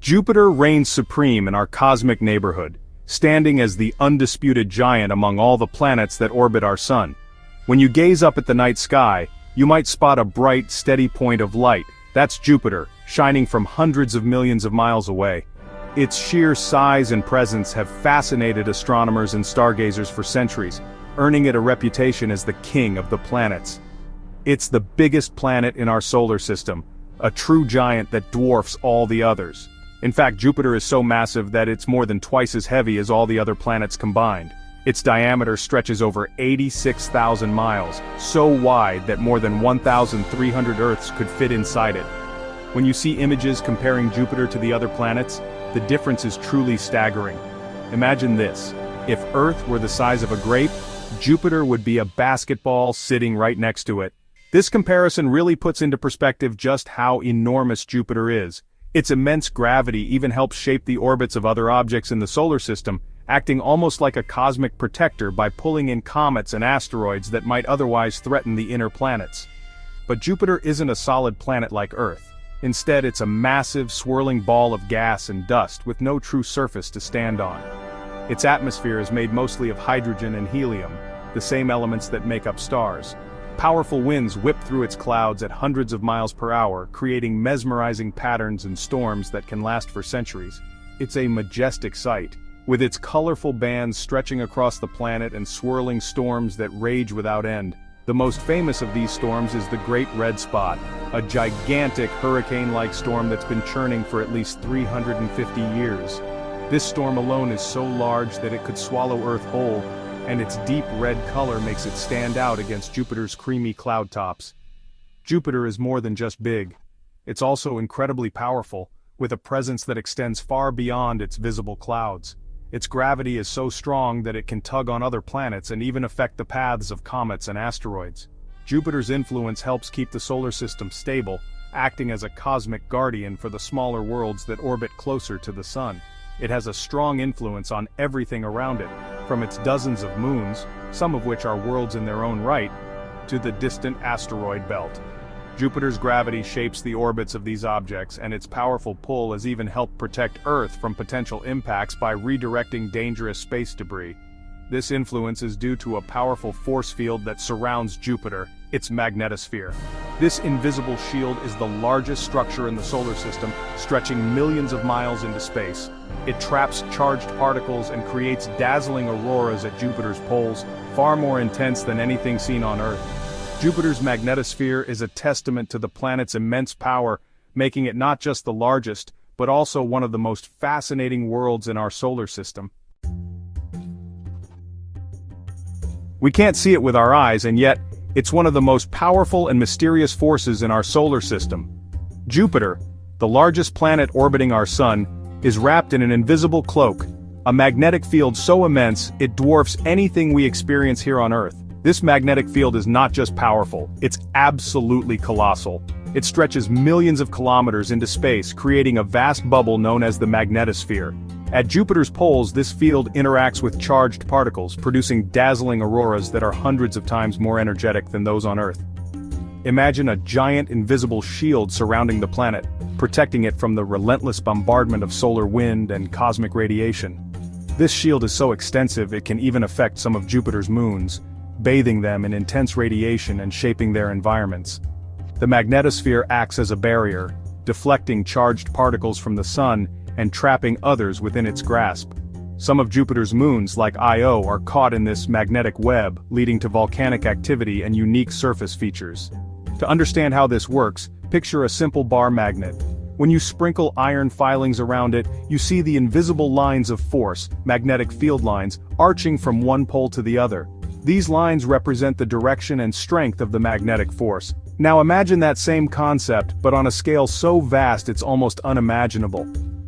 Jupiter reigns supreme in our cosmic neighborhood, standing as the undisputed giant among all the planets that orbit our sun. When you gaze up at the night sky, you might spot a bright, steady point of light. That's Jupiter, shining from hundreds of millions of miles away. Its sheer size and presence have fascinated astronomers and stargazers for centuries, earning it a reputation as the king of the planets. It's the biggest planet in our solar system, a true giant that dwarfs all the others. In fact, Jupiter is so massive that it's more than twice as heavy as all the other planets combined. Its diameter stretches over 86,000 miles, so wide that more than 1,300 Earths could fit inside it. When you see images comparing Jupiter to the other planets, the difference is truly staggering. Imagine this: if Earth were the size of a grape, Jupiter would be a basketball sitting right next to it. This comparison really puts into perspective just how enormous Jupiter is. Its immense gravity even helps shape the orbits of other objects in the solar system, acting almost like a cosmic protector by pulling in comets and asteroids that might otherwise threaten the inner planets. But Jupiter isn't a solid planet like Earth. Instead, it's a massive, swirling ball of gas and dust with no true surface to stand on. Its atmosphere is made mostly of hydrogen and helium, the same elements that make up stars. Powerful winds whip through its clouds at hundreds of miles per hour, creating mesmerizing patterns and storms that can last for centuries. It's a majestic sight, with its colorful bands stretching across the planet and swirling storms that rage without end. The most famous of these storms is the Great Red Spot, a gigantic hurricane-like storm that's been churning for at least 350 years. This storm alone is so large that it could swallow Earth whole, and its deep red color makes it stand out against Jupiter's creamy cloud tops. Jupiter is more than just big. It's also incredibly powerful, with a presence that extends far beyond its visible clouds. Its gravity is so strong that it can tug on other planets and even affect the paths of comets and asteroids. Jupiter's influence helps keep the solar system stable, acting as a cosmic guardian for the smaller worlds that orbit closer to the Sun. It has a strong influence on everything around it, from its dozens of moons, some of which are worlds in their own right, to the distant asteroid belt. Jupiter's gravity shapes the orbits of these objects, and its powerful pull has even helped protect Earth from potential impacts by redirecting dangerous space debris. This influence is due to a powerful force field that surrounds Jupiter, its magnetosphere. This invisible shield is the largest structure in the solar system, stretching millions of miles into space. It traps charged particles and creates dazzling auroras at Jupiter's poles, far more intense than anything seen on Earth. Jupiter's magnetosphere is a testament to the planet's immense power, making it not just the largest, but also one of the most fascinating worlds in our solar system. We can't see it with our eyes, and yet, it's one of the most powerful and mysterious forces in our solar system. Jupiter, the largest planet orbiting our Sun, is wrapped in an invisible cloak, a magnetic field so immense it dwarfs anything we experience here on Earth. This magnetic field is not just powerful, it's absolutely colossal. It stretches millions of kilometers into space, creating a vast bubble known as the magnetosphere. At Jupiter's poles, this field interacts with charged particles, producing dazzling auroras that are hundreds of times more energetic than those on Earth. Imagine a giant invisible shield surrounding the planet, protecting it from the relentless bombardment of solar wind and cosmic radiation. This shield is so extensive it can even affect some of Jupiter's moons, bathing them in intense radiation and shaping their environments. The magnetosphere acts as a barrier, deflecting charged particles from the Sun and trapping others within its grasp. Some of Jupiter's moons, like Io, are caught in this magnetic web, leading to volcanic activity and unique surface features. To understand how this works, picture a simple bar magnet. When you sprinkle iron filings around it, you see the invisible lines of force, magnetic field lines, arching from one pole to the other. These lines represent the direction and strength of the magnetic force. Now imagine that same concept, but on a scale so vast it's almost unimaginable.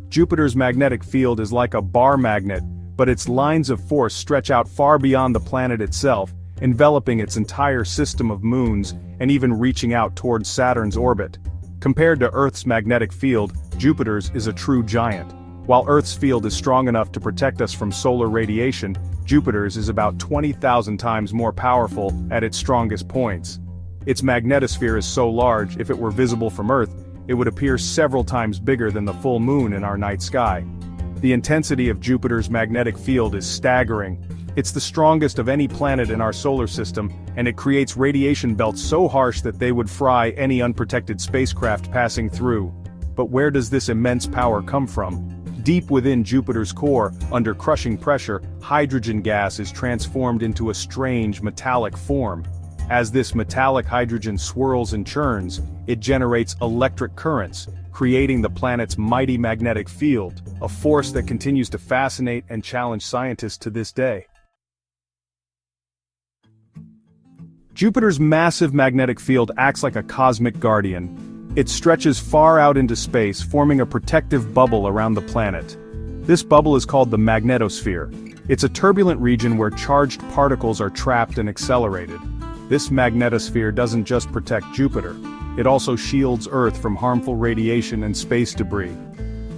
Jupiter's magnetic field is like a bar magnet, but its lines of force stretch out far beyond the planet itself, enveloping its entire system of moons, and even reaching out towards Saturn's orbit. Compared to Earth's magnetic field, Jupiter's is a true giant. While Earth's field is strong enough to protect us from solar radiation, Jupiter's is about 20,000 times more powerful at its strongest points. Its magnetosphere is so large, if it were visible from Earth, it would appear several times bigger than the full moon in our night sky. The intensity of Jupiter's magnetic field is staggering. It's the strongest of any planet in our solar system, and it creates radiation belts so harsh that they would fry any unprotected spacecraft passing through. But where does this immense power come from? Deep within Jupiter's core, under crushing pressure, hydrogen gas is transformed into a strange metallic form. As this metallic hydrogen swirls and churns, it generates electric currents, creating the planet's mighty magnetic field, a force that continues to fascinate and challenge scientists to this day. Jupiter's massive magnetic field acts like a cosmic guardian. It stretches far out into space, forming a protective bubble around the planet. This bubble is called the magnetosphere. It's a turbulent region where charged particles are trapped and accelerated. This magnetosphere doesn't just protect Jupiter, it also shields Earth from harmful radiation and space debris.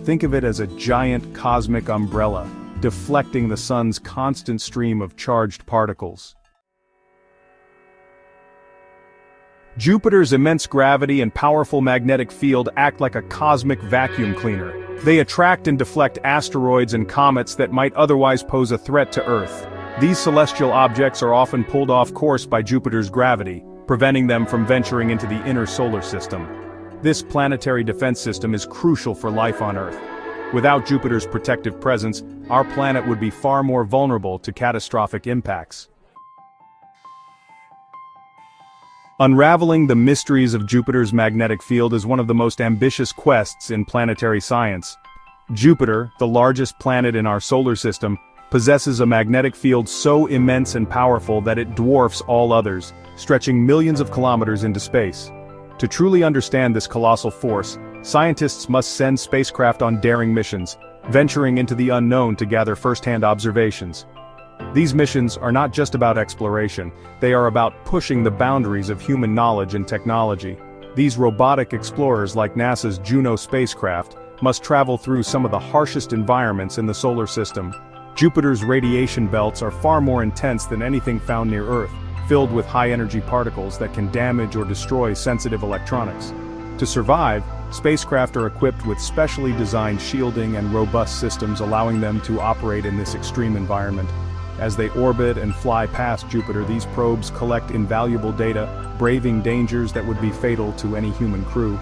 Think of it as a giant cosmic umbrella, deflecting the sun's constant stream of charged particles. Jupiter's immense gravity and powerful magnetic field act like a cosmic vacuum cleaner. They attract and deflect asteroids and comets that might otherwise pose a threat to Earth. These celestial objects are often pulled off course by Jupiter's gravity, preventing them from venturing into the inner solar system. This planetary defense system is crucial for life on Earth. Without Jupiter's protective presence, our planet would be far more vulnerable to catastrophic impacts. Unraveling the mysteries of Jupiter's magnetic field is one of the most ambitious quests in planetary science. Jupiter, the largest planet in our solar system, possesses a magnetic field so immense and powerful that it dwarfs all others, stretching millions of kilometers into space. To truly understand this colossal force, scientists must send spacecraft on daring missions, venturing into the unknown to gather first-hand observations. These missions are not just about exploration, they are about pushing the boundaries of human knowledge and technology. These robotic explorers, like NASA's Juno spacecraft, must travel through some of the harshest environments in the solar system. Jupiter's radiation belts are far more intense than anything found near Earth, filled with high-energy particles that can damage or destroy sensitive electronics. To survive, spacecraft are equipped with specially designed shielding and robust systems, allowing them to operate in this extreme environment. As they orbit and fly past Jupiter, these probes collect invaluable data, braving dangers that would be fatal to any human crew.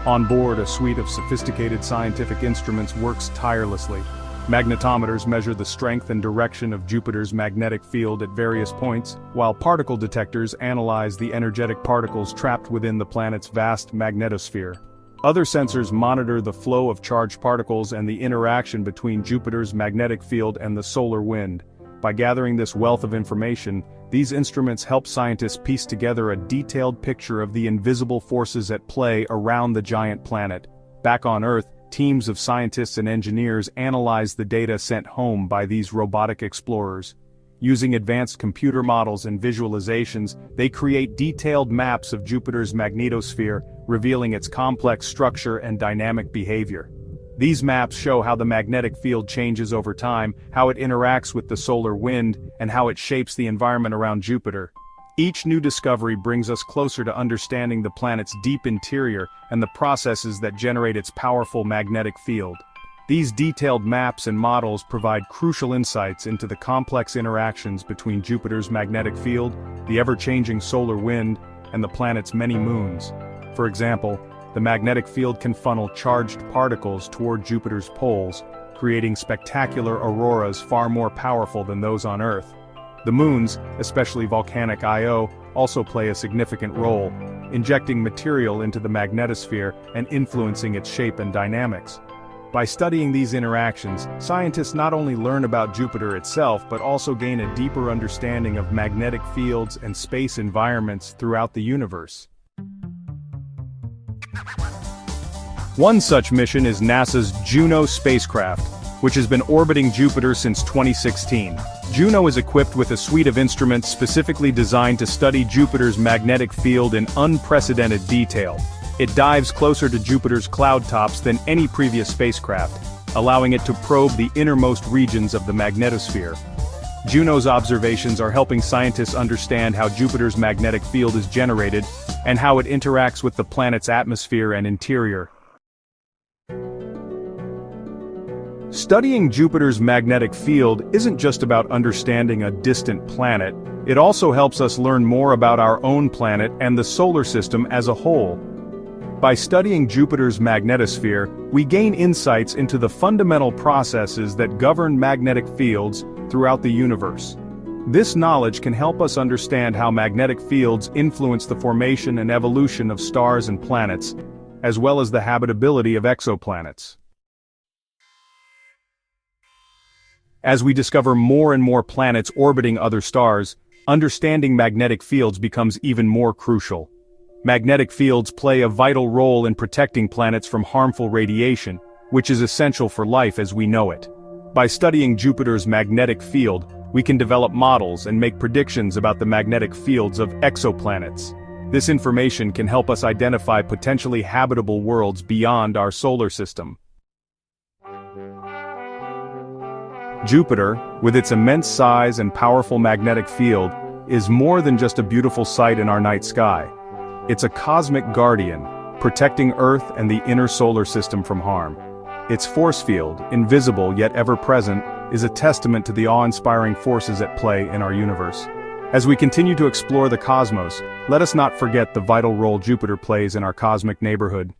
On board, a suite of sophisticated scientific instruments works tirelessly. Magnetometers measure the strength and direction of Jupiter's magnetic field at various points, while particle detectors analyze the energetic particles trapped within the planet's vast magnetosphere. Other sensors monitor the flow of charged particles and the interaction between Jupiter's magnetic field and the solar wind. By gathering this wealth of information, these instruments help scientists piece together a detailed picture of the invisible forces at play around the giant planet. Back on Earth, teams of scientists and engineers analyze the data sent home by these robotic explorers. Using advanced computer models and visualizations, they create detailed maps of Jupiter's magnetosphere, revealing its complex structure and dynamic behavior. These maps show how the magnetic field changes over time, how it interacts with the solar wind, and how it shapes the environment around Jupiter. Each new discovery brings us closer to understanding the planet's deep interior and the processes that generate its powerful magnetic field. These detailed maps and models provide crucial insights into the complex interactions between Jupiter's magnetic field, the ever-changing solar wind, and the planet's many moons. For example, the magnetic field can funnel charged particles toward Jupiter's poles, creating spectacular auroras far more powerful than those on Earth. The moons, especially volcanic Io, also play a significant role, injecting material into the magnetosphere and influencing its shape and dynamics. By studying these interactions, scientists not only learn about Jupiter itself but also gain a deeper understanding of magnetic fields and space environments throughout the universe. One such mission is NASA's Juno spacecraft, which has been orbiting Jupiter since 2016. Juno is equipped with a suite of instruments specifically designed to study Jupiter's magnetic field in unprecedented detail. It dives closer to Jupiter's cloud tops than any previous spacecraft, allowing it to probe the innermost regions of the magnetosphere. Juno's observations are helping scientists understand how Jupiter's magnetic field is generated and how it interacts with the planet's atmosphere and interior. Studying Jupiter's magnetic field isn't just about understanding a distant planet, it also helps us learn more about our own planet and the solar system as a whole. By studying Jupiter's magnetosphere, we gain insights into the fundamental processes that govern magnetic fields throughout the universe. This knowledge can help us understand how magnetic fields influence the formation and evolution of stars and planets, as well as the habitability of exoplanets. As we discover more and more planets orbiting other stars, understanding magnetic fields becomes even more crucial. Magnetic fields play a vital role in protecting planets from harmful radiation, which is essential for life as we know it. By studying Jupiter's magnetic field, we can develop models and make predictions about the magnetic fields of exoplanets. This information can help us identify potentially habitable worlds beyond our solar system. Jupiter, with its immense size and powerful magnetic field, is more than just a beautiful sight in our night sky. It's a cosmic guardian, protecting Earth and the inner solar system from harm. Its force field, invisible yet ever-present, is a testament to the awe-inspiring forces at play in our universe. As we continue to explore the cosmos, let us not forget the vital role Jupiter plays in our cosmic neighborhood.